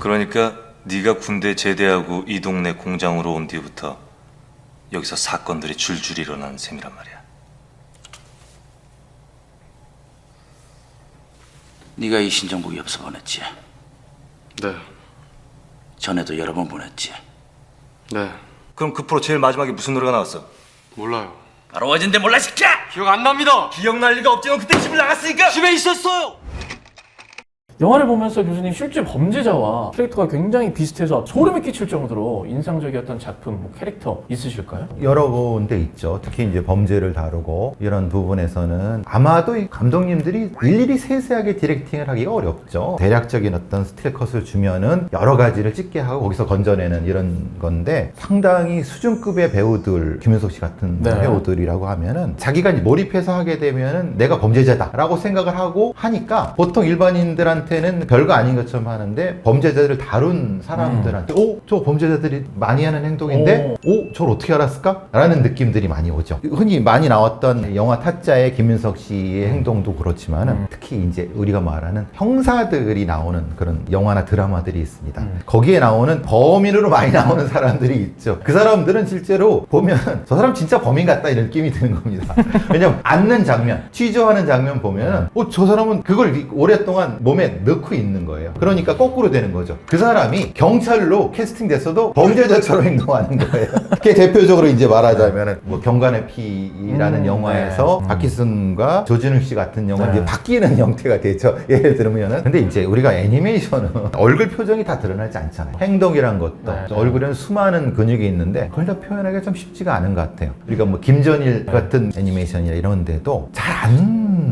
그러니까 네가 군대 제대하고 이 동네 공장으로 온 뒤부터 여기서 사건들이 줄줄 일어나는 셈이란 말이야. 네가 이신정국 엽서 보냈지? 네. 전에도 여러 번 보냈지? 네. 그럼 그 프로 제일 마지막에 무슨 노래가 나왔어? 몰라요. 바로 어젠데 몰라 새끼야! 기억 안 납니다. 기억날 리가 없지. 넌 그때 집을 나갔으니까. 집에 있었어요. 영화를 보면서 교수님 실제 범죄자와 캐릭터가 굉장히 비슷해서 소름이 끼칠 정도로 인상적이었던 작품, 캐릭터 있으실까요? 여러 군데 있죠. 특히 이제 범죄를 다루고 이런 부분에서는 아마도 이 감독님들이 일일이 세세하게 디렉팅을 하기가 어렵죠. 대략적인 어떤 스틸컷을 주면은 여러 가지를 찍게 하고 거기서 건져내는 이런 건데 상당히 수준급의 배우들, 김윤석 씨 같은 네. 배우들이라고 하면은 자기가 이제 몰입해서 하게 되면은 내가 범죄자다라고 생각을 하고 하니까 보통 일반인들한테는 별거 아닌 것처럼 하는데 범죄자들을 다룬 사람들한테 저 범죄자들이 많이 하는 행동인데 저걸 어떻게 알았을까? 라는 느낌들이 많이 오죠. 흔히 많이 나왔던 영화 타짜의 김윤석 씨의 행동도 그렇지만은 특히 이제 우리가 말하는 형사들이 나오는 그런 영화나 드라마들이 있습니다. 거기에 나오는 범인으로 많이 나오는 사람들이 있죠. 그 사람들은 실제로 보면 저 사람 진짜 범인 같다 이런 느낌이 드는 겁니다. 왜냐면 앉는 장면, 취조하는 장면 보면은 저 사람은 그걸 오랫동안 몸에 넣고 있는 거예요. 그러니까 거꾸로 되는 거죠. 그 사람이 경찰로 캐스팅됐어도 범죄자처럼 행동하는 거예요. 그게 대표적으로 이제 말하자면은 뭐 경관의 피라는 영화에서 박희순과 조진웅 씨 같은 경우는 이제 바뀌는 형태가 되죠. 예를 들면은. 근데 이제 우리가 애니메이션은 얼굴 표정이 다 드러나지 않잖아요. 행동이란 것도 얼굴에는 수많은 근육이 있는데 그걸 다 표현하기가 좀 쉽지가 않은 것 같아요. 우리가 뭐 김전일 같은 애니메이션이나 이런 데도 잘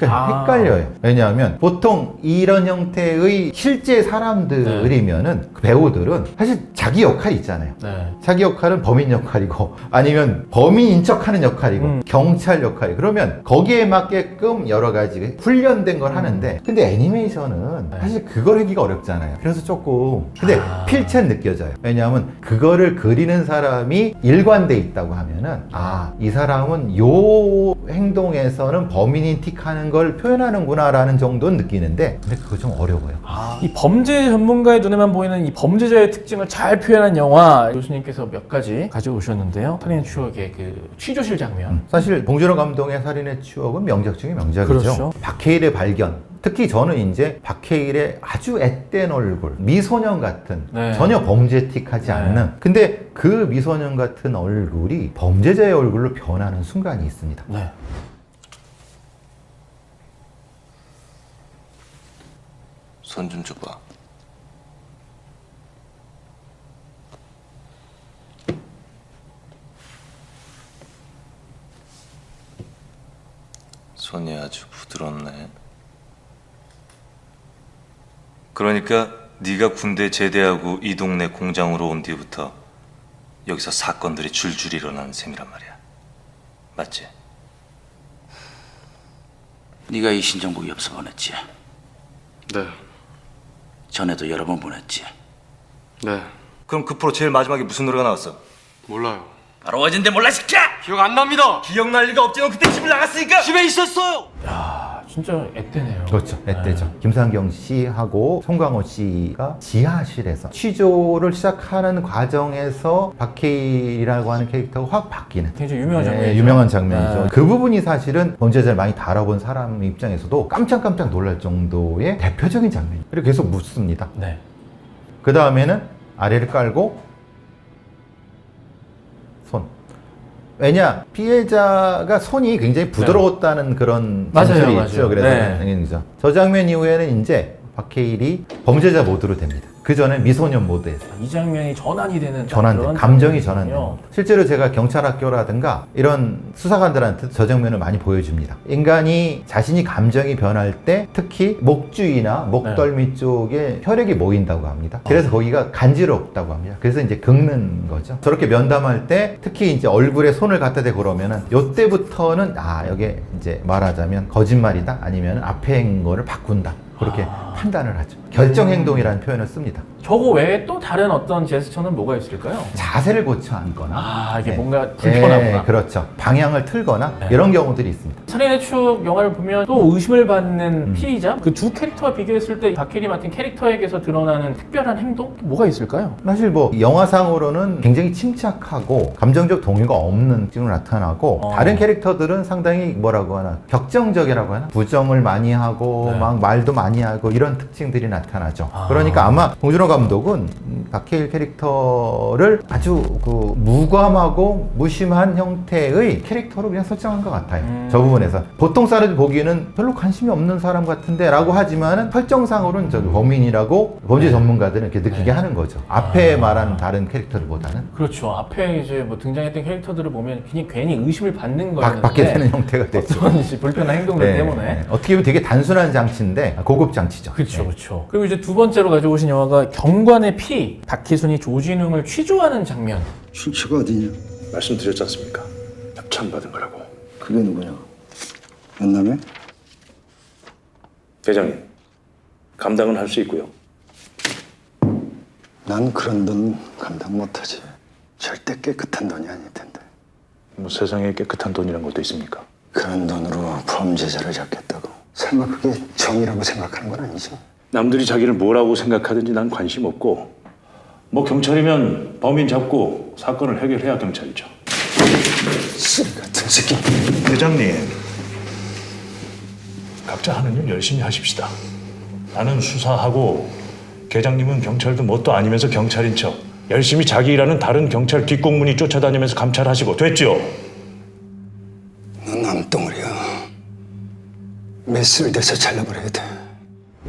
안 헷갈려요. 왜냐하면 보통 이런 형태의 실제 사람들이면은 그 배우들은 사실 자기 역할이 있잖아요. 네. 자기 역할은 범인 역할이고 아니면 범인인 척하는 역할이고 경찰 역할이 그러면 거기에 맞게끔 여러 가지 훈련된 걸 하는데 근데 애니메이션은 사실 그걸 하기가 어렵잖아요. 그래서 조금 근데 필체는 느껴져요. 왜냐하면 그거를 그리는 사람이 일관돼 있다고 하면은 이 사람은 요 행동에서는 범인인 틱하는 걸 표현하는구나 라는 정도는 느끼는데 근데 그거 좀 어려워요. 이 범죄 전문가의 눈에만 보이는 이 범죄자의 특징을 잘 표현한 영화 교수님께서 몇 가지 가져오셨는데요. 살인의 추억의 그 취조실 장면. 사실 봉준호 감독의 살인의 추억은 명작 중에 명작이죠. 그렇죠. 박해일의 발견. 특히 저는 이제 박해일의 아주 앳된 얼굴, 미소년 같은 네. 전혀 범죄틱하지 않는 근데 그 미소년 같은 얼굴이 범죄자의 얼굴로 변하는 순간이 있습니다. 네. 손 좀 줘봐. 손이 아주 부드럽네. 그러니까 네가 군대 제대하고 이 동네 공장으로 온 뒤부터 여기서 사건들이 줄줄 일어나는 셈이란 말이야. 맞지? 네가 이신정국 엽서 보냈지? 네. 전에도 여러 번 보냈지? 네. 그럼 그 프로 제일 마지막에 무슨 노래가 나왔어? 몰라요. 바로 어젠데 몰라 새끼야! 기억 안 납니다. 기억날 리가 없지. 넌 그때 집을 나갔으니까. 집에 있었어요. 진짜 앳되네요. 그렇죠. 앳되죠. 김상경 씨하고 송강호 씨가 지하실에서 취조를 시작하는 과정에서 박해일이라고 하는 캐릭터가 확 바뀌는 굉장히 유명한 장면이죠. 유명한 장면이죠. 네. 그 부분이 사실은 범죄자를 많이 다뤄본 사람 입장에서도 깜짝깜짝 놀랄 정도의 대표적인 장면이에요. 그리고 계속 묻습니다. 네. 그 다음에는 아래를 깔고 손. 왜냐 피해자가 손이 굉장히 부드러웠다는 그런 맞아요, 진술이 맞아요. 있죠. 그래서 네. 당연히죠. 저 장면 이후에는 이제 박해일이 범죄자 모드로 됩니다. 그 전에 미소년 모드에서 이 장면이 전환이 되는 전환돼 그런 감정이 장면이군요. 전환돼요. 실제로 제가 경찰학교라든가 이런 수사관들한테 저 장면을 많이 보여줍니다. 인간이 자신이 감정이 변할 때 특히 목주위나 목덜미 쪽에 혈액이 모인다고 합니다. 그래서 거기가 간지럽다고 합니다. 그래서 이제 긁는 거죠. 저렇게 면담할 때 특히 이제 얼굴에 손을 갖다 대고 그러면은 요때부터는 여게 이제 말하자면 거짓말이다 아니면 앞에 한 거를 바꾼다 그렇게 판단을 하죠. 결정행동이라는 표현을 씁니다. 저거 외에 또 다른 어떤 제스처는 뭐가 있을까요? 자세를 고쳐 앉거나 이게 뭔가 불편하구나. 그렇죠. 방향을 틀거나 네. 이런 경우들이 있습니다. 살인의 추억 영화를 보면 또 의심을 받는 피의자? 그 두 캐릭터와 비교했을 때 박해일이 맡은 캐릭터에게서 드러나는 특별한 행동? 뭐가 있을까요? 사실 뭐 영화상으로는 굉장히 침착하고 감정적 동요가 없는 식으로 나타나고 다른 캐릭터들은 상당히 뭐라고 하나 격정적이라고 하나 부정을 많이 하고 네. 막 말도 많이 하고 이런 특징들이 나타나죠. 그러니까 아마 봉준호 감독은 박해일 캐릭터를 아주 그 무감하고 무심한 형태의 캐릭터로 그냥 설정한 것 같아요. 저 부분에서 보통 사람들이 보기에는 별로 관심이 없는 사람 같은데 라고 하지만은 설정상으로는 저 범인이라고 범죄 전문가들은 이렇게 느끼게 하는 거죠. 앞에 말하는 다른 캐릭터들보다는 그렇죠. 앞에 이제 뭐 등장했던 캐릭터들을 보면 괜히 의심을 받는 거였는데 받게 되는 형태가 됐죠. 어떤 이제 불편한 행동들 때문에. 어떻게 보면 되게 단순한 장치인데 고급 장치죠. 그렇죠, 네. 그렇죠. 그리고 이제 두 번째로 가져오신 영화가 경관의 피, 박희순이 조진웅을 취조하는 장면. 출처가 어디냐? 말씀드렸지 않습니까? 협찬받은 거라고. 그게 누구냐? 연남에? 대장님, 감당은 할 수 있고요. 난 그런 돈 감당 못하지. 절대 깨끗한 돈이 아닐 텐데. 뭐 세상에 깨끗한 돈이란 것도 있습니까? 그런 돈으로 범죄자를 잡겠다고. 설마 그게 정의라고 생각하는 건 아니지? 남들이 자기를 뭐라고 생각하든지 난 관심 없고, 뭐 경찰이면 범인 잡고 사건을 해결해야 경찰이죠. 쓰레기 같은 새끼. 대장님, 각자 하는 일 열심히 하십시다. 나는 수사하고 계장님은 경찰도 뭣도 아니면서 경찰인 척 열심히 자기 일하는 다른 경찰 뒷공문이 쫓아다니면서 감찰하시고 됐죠? 넌 남덩어리야. 메스를 대서 잘라버려야 돼.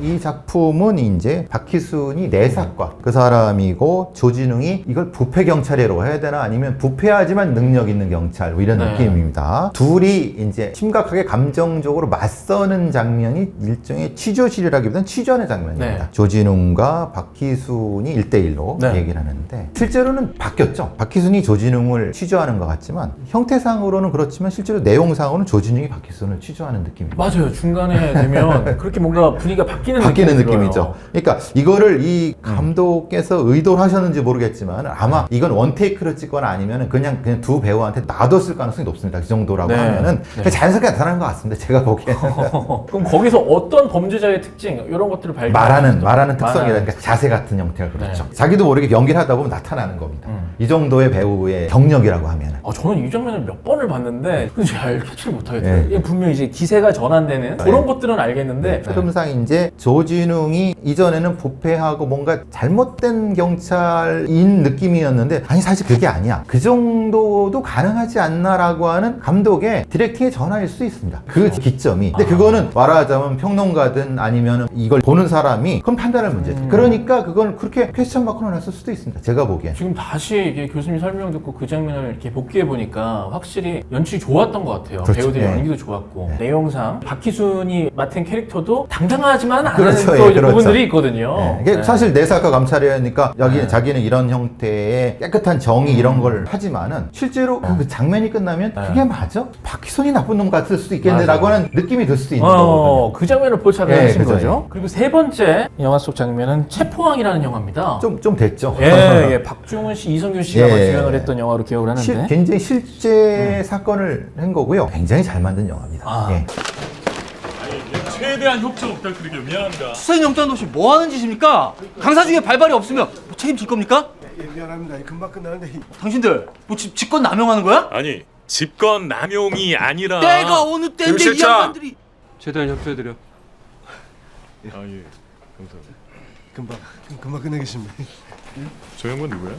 이 작품은 이제 박희순이 내사과 그 사람이고 조진웅이 이걸 부패 경찰이라고 해야 되나 아니면 부패하지만 능력 있는 경찰 뭐 이런 네. 느낌입니다. 둘이 이제 심각하게 감정적으로 맞서는 장면이 일종의 취조실이라기보다는 취조하는 장면입니다. 네. 조진웅과 박희순이 1대1로 네. 얘기를 하는데 실제로는 바뀌었죠. 박희순이 조진웅을 취조하는 것 같지만 형태상으로는 그렇지만 실제로 내용상으로는 조진웅이 박희순을 취조하는 느낌입니다. 맞아요. 중간에 되면 그렇게 뭔가 분위기가 바뀌는 느낌이죠. 그러니까 이거를 이 감독께서 의도를 하셨는지 모르겠지만 아마 이건 원테이크로 찍거나 아니면 그냥 두 배우한테 놔뒀을 가능성이 높습니다. 그 정도라고 네. 하면은 네. 자연스럽게 나타나는 것 같습니다. 제가 보기에는. 그럼 거기서 어떤 범죄자의 특징 이런 것들을 발견. 말하는 특성이라든가 자세 같은 형태가 그렇죠. 네. 자기도 모르게 연기를 하다 보면 나타나는 겁니다. 이 정도의 배우의 경력이라고 하면. 저는 이 장면을 몇 번을 봤는데 잘 캐치를 못하겠어요. 네. 이게 분명히 이제 기세가 전환되는 그런 것들은 알겠는데 흐름상 이제 조진웅이 이전에는 부패하고 뭔가 잘못된 경찰인 느낌이었는데 아니 사실 그게 아니야. 그 정도도 가능하지 않나라고 하는 감독의 디렉팅의 전환일 수 있습니다. 그 기점이. 근데 그거는 말하자면 평론가든 아니면 이걸 보는 사람이 그건 판단할 문제죠. 그러니까 그걸 그렇게 퀘스천 마크로 놨을 수도 있습니다. 제가 보기엔. 지금 다시 이게 교수님 설명 듣고 그 장면을 이렇게 복귀해 보니까 확실히 연출이 좋았던 것 같아요. 그렇죠. 배우들의 네. 연기도 좋았고 내용상 박희순이 맡은 캐릭터도 당당하지만 않은 그렇죠. 또 예, 이제 그렇죠. 부분들이 있거든요. 네. 이게 네. 사실 내사과 감찰이니까 자기는 이런 형태의 깨끗한 정의 이런 걸 하지만은 실제로 그 장면이 끝나면 그게 맞아? 박희순이 나쁜 놈 같을 수도 있겠네라고 하는 느낌이 들 수도 있는 거거든요. 그 장면을 포착을 네, 하신 그죠. 거죠. 그리고 세 번째 영화 속 장면은 체포왕이라는 영화입니다. 좀 됐죠. 예, 박중훈 씨, 이성균 씨가 예. 주연을 했던 영화로 기억을 하는데. 굉장히 실제 사건을 한 거고요. 굉장히 잘 만든 영화입니다. 아. 예. 최대한 협조 부탁드리며 미안합니다. 수사영장도 없이 뭐 하는 짓입니까? 강사 중에 발발이 없으면 뭐 책임질 겁니까? 미안합니다. 금방 끝나는데 당신들 뭐 직권 남용하는 거야? 아니 집권 남용이 아니라 때가 어느 때인데 이 양반들이 최대한 협조해드려. 아예 감사합니다. 금방 끝내겠습니다. 저 양반 누구야?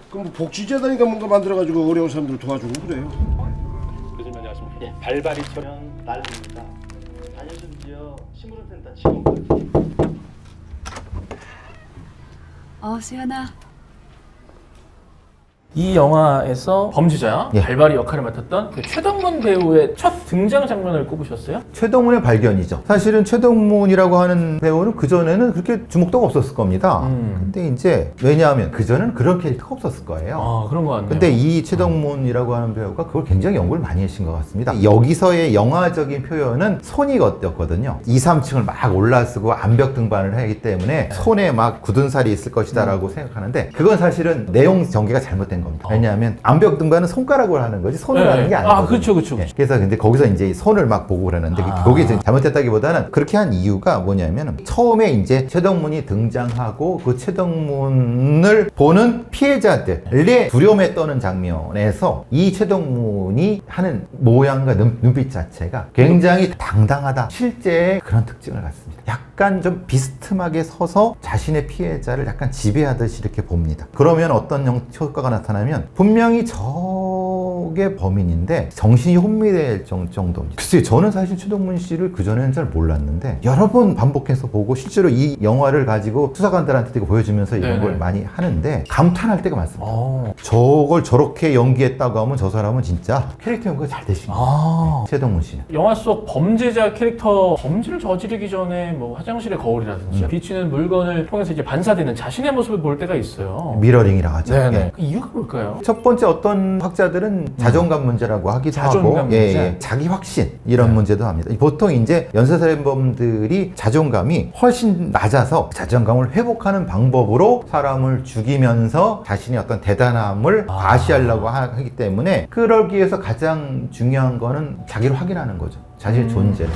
그럼 뭐 복지재단이가 뭔가 만들어가지고 어려운 사람들 도와주고 그래요. 교수님 안녕하십니까. 예, 발발이 처면 날입니다. 단연순지역 식물원센터 직원. 수연아. 이 영화에서 범죄자 예. 발발이 역할을 맡았던 그 최덕문 배우의 첫 등장 장면을 꼽으셨어요? 최덕문의 발견이죠. 사실은 최덕문이라고 하는 배우는 그전에는 그렇게 주목도가 없었을 겁니다. 근데 이제 왜냐하면 그전에는 그런 캐릭터가 없었을 거예요. 아, 그런 것 같네요. 근데 이 최덕문이라고 하는 배우가 그걸 굉장히 연구를 많이 하신 것 같습니다. 여기서의 영화적인 표현은 손이었거든요. 2, 3층을 막 올라서고 암벽 등반을 하기 때문에 손에 막 굳은 살이 있을 것이다 라고 생각하는데 그건 사실은 내용 전개가 잘못된 겁니다. 왜냐하면 암벽 등반은 손가락으로 하는 거지 손으로 하는 게 아니거든요. 아, 그렇죠, 그렇죠. 예. 그래서 근데 거기서 이제 손을 막 보고 그러는데 그게 지금 잘못됐다기보다는 그렇게 한 이유가 뭐냐면 처음에 이제 최덕문이 등장하고 그 최덕문을 보는 피해자들의 두려움에 떠는 장면에서 이 최덕문이 하는 모양과 눈빛 자체가 굉장히 당당하다. 실제 그런 특징을 갖습니다. 약간 좀 비스듬하게 서서 자신의 피해자를 약간 지배하듯이 이렇게 봅니다. 그러면 어떤 효과가 나타나면 분명히 저게 범인인데 정신이 혼미될 정도입니다. 글쎄요, 저는 사실 최덕문 씨를 그전에는 잘 몰랐는데 여러 번 반복해서 보고 실제로 이 영화를 가지고 수사관들한테 이거 보여주면서 이런 네네. 걸 많이 하는데 감탄할 때가 많습니다. 아. 저걸 저렇게 연기했다고 하면 저 사람은 진짜 캐릭터 연구가 잘 되신 거예요. 아. 최덕문 씨는. 영화 속 범죄자 캐릭터 범죄를 저지르기 전에 뭐 화장실의 거울이라든지 비치는 물건을 통해서 이제 반사되는 자신의 모습을 볼 때가 있어요. 미러링이라고 하죠. 네네. 예. 그 이유가 뭘까요? 첫 번째 어떤 학자들은 자존감 문제라고 하기도 자존감 하고 문제? 자기 확신 이런 문제도 합니다. 보통 이제 연쇄살인범들이 자존감이 훨씬 낮아서 자존감을 회복하는 방법으로 사람을 죽이면서 자신의 어떤 대단함을 과시하려고 하기 때문에 그러기 위해서 가장 중요한 거는 자기를 확인하는 거죠. 자신의 존재를.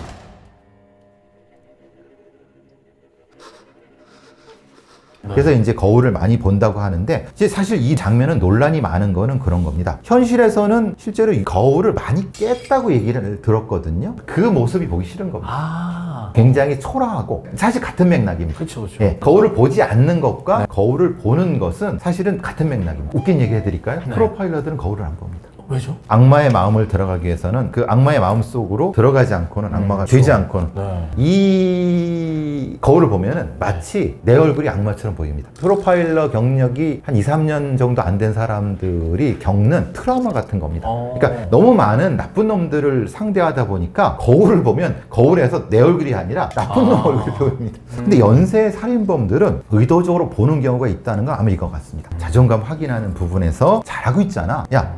그래서 이제 거울을 많이 본다고 하는데 이제 사실 이 장면은 논란이 많은 거는 그런 겁니다. 현실에서는 실제로 이 거울을 많이 깼다고 얘기를 들었거든요. 그 모습이 보기 싫은 겁니다. 아. 굉장히 초라하고 사실 같은 맥락입니다. 그렇죠, 그렇죠. 예, 거울을 보지 않는 것과 거울을 보는 것은 사실은 같은 맥락입니다. 웃긴 얘기 해드릴까요? 네. 프로파일러들은 거울을 안 봅니다. 왜죠? 악마의 마음을 들어가기 위해서는 그 악마의 마음 속으로 들어가지 않고는 악마가 되지 않고는 네. 이 거울을 보면은 마치 내 얼굴이 악마처럼 보입니다. 프로파일러 경력이 한 2, 3년 정도 안 된 사람들이 겪는 트라우마 같은 겁니다. 그러니까 너무 많은 나쁜 놈들을 상대하다 보니까 거울을 보면 거울에서 내 얼굴이 아니라 나쁜 놈 얼굴이 보입니다. 근데 연쇄 살인범들은 의도적으로 보는 경우가 있다는 건 아마 이거 같습니다. 자존감 확인하는 부분에서 잘하고 있잖아. 야,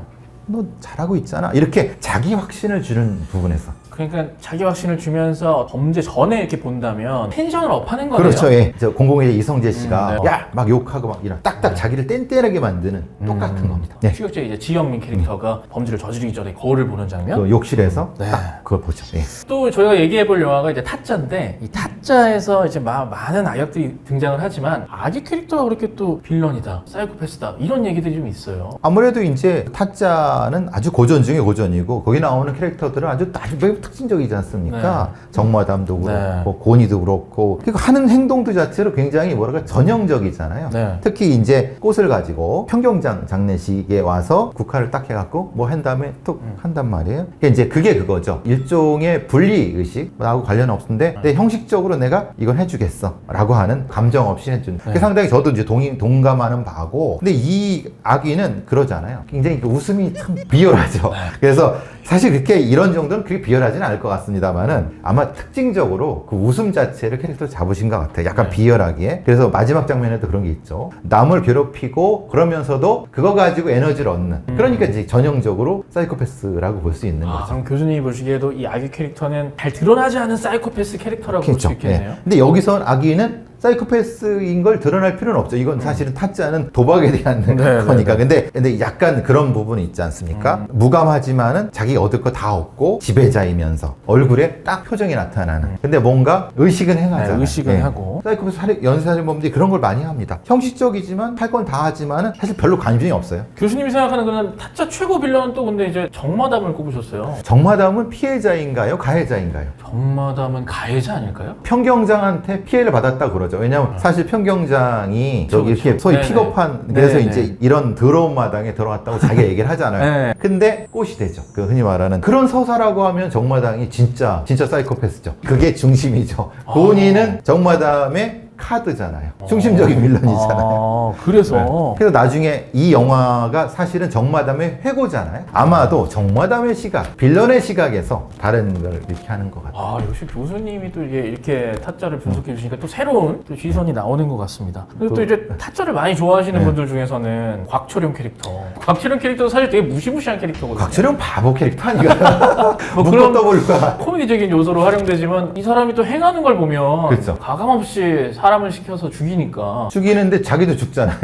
너 잘하고 있잖아. 이렇게 자기 확신을 주는 부분에서. 그러니까 자기 확신을 주면서 범죄 전에 이렇게 본다면 텐션을 업하는 거네요. 그렇죠. 예. 저 공공의 이성재 씨가 네. 야, 막 욕하고 막 이런 딱딱 자기를 뗀뗀하게 만드는 똑같은 겁니다. 네. 추격자 이제 지영민 캐릭터가 범죄를 저지르기 전에 거울을 보는 장면. 그 욕실에서 네. 딱 그걸 보죠. 예. 또 저희가 얘기해볼 영화가 이제 타짜인데 이 타짜에서 이제 많은 악역들이 등장을 하지만 악역 캐릭터가 그렇게 또 빌런이다, 사이코패스다 이런 얘기들이 좀 있어요. 아무래도 이제 타짜는 아주 고전 중에 고전이고 거기 나오는 캐릭터들은 아주 매우 특징적이지 않습니까? 네. 정마담도 그렇고 네. 고니도 그렇고 그리고 하는 행동도 자체로 굉장히 뭐랄까 전형적이잖아요. 네. 특히 이제 꽃을 가지고 평경장 장례식에 와서 국화를 딱 해갖고 뭐 한 다음에 또 한단 말이에요. 그러니까 이제 그게 그거죠. 일종의 분리의식 나하고 관련 없는데 근데 형식적으로 내가 이건 해주겠어라고 하는 감정 없이 해주는. 그게 상당히 저도 이제 동감하는 바고. 근데 이 아기는 그러잖아요. 굉장히 그 웃음이 참 비열하죠. 그래서 사실 그렇게 이런 정도는 그렇게 비열하지는 않을 것 같습니다만은 아마 특징적으로 그 웃음 자체를 캐릭터로 잡으신 것 같아요. 약간 비열하게. 그래서 마지막 장면에도 그런 게 있죠. 남을 괴롭히고 그러면서도 그거 가지고 에너지를 얻는. 그러니까 이제 전형적으로 사이코패스라고 볼 수 있는 거죠. 그럼 교수님이 보시기에도 이 악역 캐릭터는 잘 드러나지 않은 사이코패스 캐릭터라고 볼 수 그렇죠. 있겠네요. 예. 근데 여기서 아기는 사이코패스인 걸 드러날 필요는 없죠. 이건 사실은 타짜는 도박에 대한 거니까. 근데 약간 그런 부분이 있지 않습니까? 무감하지만은 자기 얻을 거 다 얻고 지배자이면서 얼굴에 딱 표정이 나타나는. 근데 뭔가 의식은 행하잖아요. 네, 의식은 하고. 사이코패스 연쇄살인범들이 그런 걸 많이 합니다. 형식적이지만 할 건 다 하지만은 사실 별로 관심이 없어요. 교수님이 생각하는 그런 타짜 최고 빌런은 또 근데 이제 정마담을 꼽으셨어요. 정마담은 피해자인가요? 가해자인가요? 정마담은 가해자 아닐까요? 평경장한테 피해를 받았다 그러죠. 왜냐하면 사실 평경장이 저기 그렇죠. 이렇게 소위 네네. 픽업한 그래서 네네. 이제 이런 더러운 마당에 들어갔다고 자기가 얘기를 하잖아요. 네. 근데 꽃이 되죠. 그 흔히 말하는 그런 서사라고 하면 정마당이 진짜 사이코패스죠. 그게 중심이죠. 본인은 정마담의 카드잖아요. 중심적인 빌런이잖아요. 그래서 그래서 나중에 이 영화가 사실은 정마담의 회고잖아요. 아마도 정마담의 시각, 빌런의 시각에서 다른 걸 이렇게 하는 것 같아요. 아, 역시 교수님이 또 이렇게 타짜를 분석해 주시니까 또 새로운 또 시선이 나오는 것 같습니다. 그리고 또 이제 타짜를 많이 좋아하시는 분들 중에서는 곽철용 캐릭터. 곽철용 캐릭터도 사실 되게 무시무시한 캐릭터거든요. 곽철용 바보 캐릭터 아닌가요? 뭐 묶어 떠볼까? 코미디적인 요소로 활용되지만 이 사람이 또 행하는 걸 보면 그렇죠. 가감없이 사람을 시켜서 죽이니까 죽이는데 자기도 죽잖아요.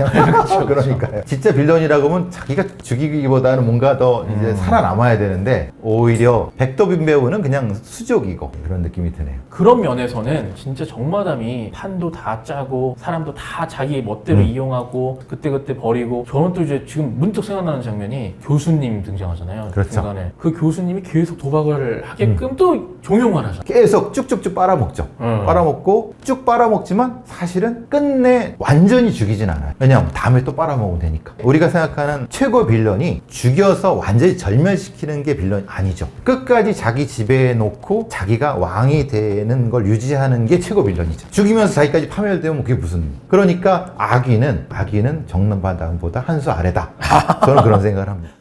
그러니까요. 진짜 빌런이라고 하면 자기가 죽이기보다는 뭔가 더 이제 살아남아야 되는데 오히려 백도빈 배우는 그냥 수족이고 그런 느낌이 드네요. 그런 면에서는 진짜 정마담이 판도 다 짜고 사람도 다 자기 멋대로 이용하고 그때그때 버리고 저는 또 이제 지금 문득 생각나는 장면이 교수님 등장하잖아요. 그렇죠. 중간에 그 교수님이 계속 도박을 하게끔 또 종용을 하잖아요. 계속 쭉쭉쭉 빨아먹죠. 빨아먹고 쭉 빨아먹지만 사실은 끝내 완전히 죽이진 않아요. 왜냐하면 다음에 또 빨아먹으면 되니까. 우리가 생각하는 최고 빌런이 죽여서 완전히 절멸시키는 게 빌런이 아니죠. 끝까지 자기 지배해 놓고 자기가 왕이 되는 걸 유지하는 게 최고 빌런이죠. 죽이면서 자기까지 파멸되면 그게 무슨. 그러니까 악인은 정마담보다 한 수 아래다. 저는 그런 생각을 합니다.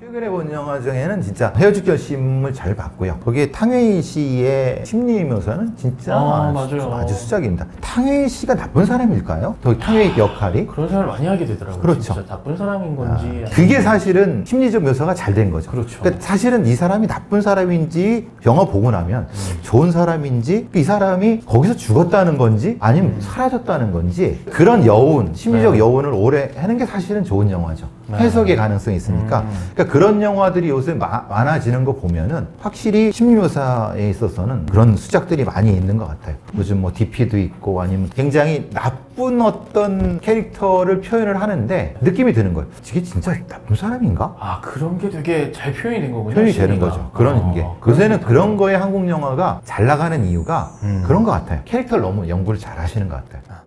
최근에 본 영화 중에는 진짜 헤어질 결심을 잘 봤고요. 거기에 탕웨이 씨의 심리 묘사는 진짜 맞아요. 아주 수작입니다. 탕웨이 씨가 나쁜 사람일까요? 탕웨이 역할이? 그런 생각을 많이 하게 되더라고요. 그렇죠. 진짜 나쁜 사람인 건지. 그게 사실은 심리적 묘사가 잘 된 거죠. 그렇죠. 그러니까 사실은 이 사람이 나쁜 사람인지 영화 보고 나면 좋은 사람인지 이 사람이 거기서 죽었다는 건지 아니면 사라졌다는 건지 그런 여운, 심리적 여운을 오래 하는 게 사실은 좋은 영화죠. 해석의 가능성이 있으니까. 그러니까 그런 영화들이 요새 많아지는 거 보면은 확실히 심리묘사에 있어서는 그런 수작들이 많이 있는 것 같아요. 요즘 뭐 DP도 있고 아니면 굉장히 나쁜 어떤 캐릭터를 표현을 하는데 느낌이 드는 거예요. 이게 진짜 나쁜 사람인가? 아, 그런 게 되게 잘 표현이 된 거군요. 표현이 되는 심리가. 거죠. 그런 게. 요새는 그런 거에 한국 영화가 잘 나가는 이유가 그런 것 같아요. 캐릭터를 너무 연구를 잘 하시는 것 같아요.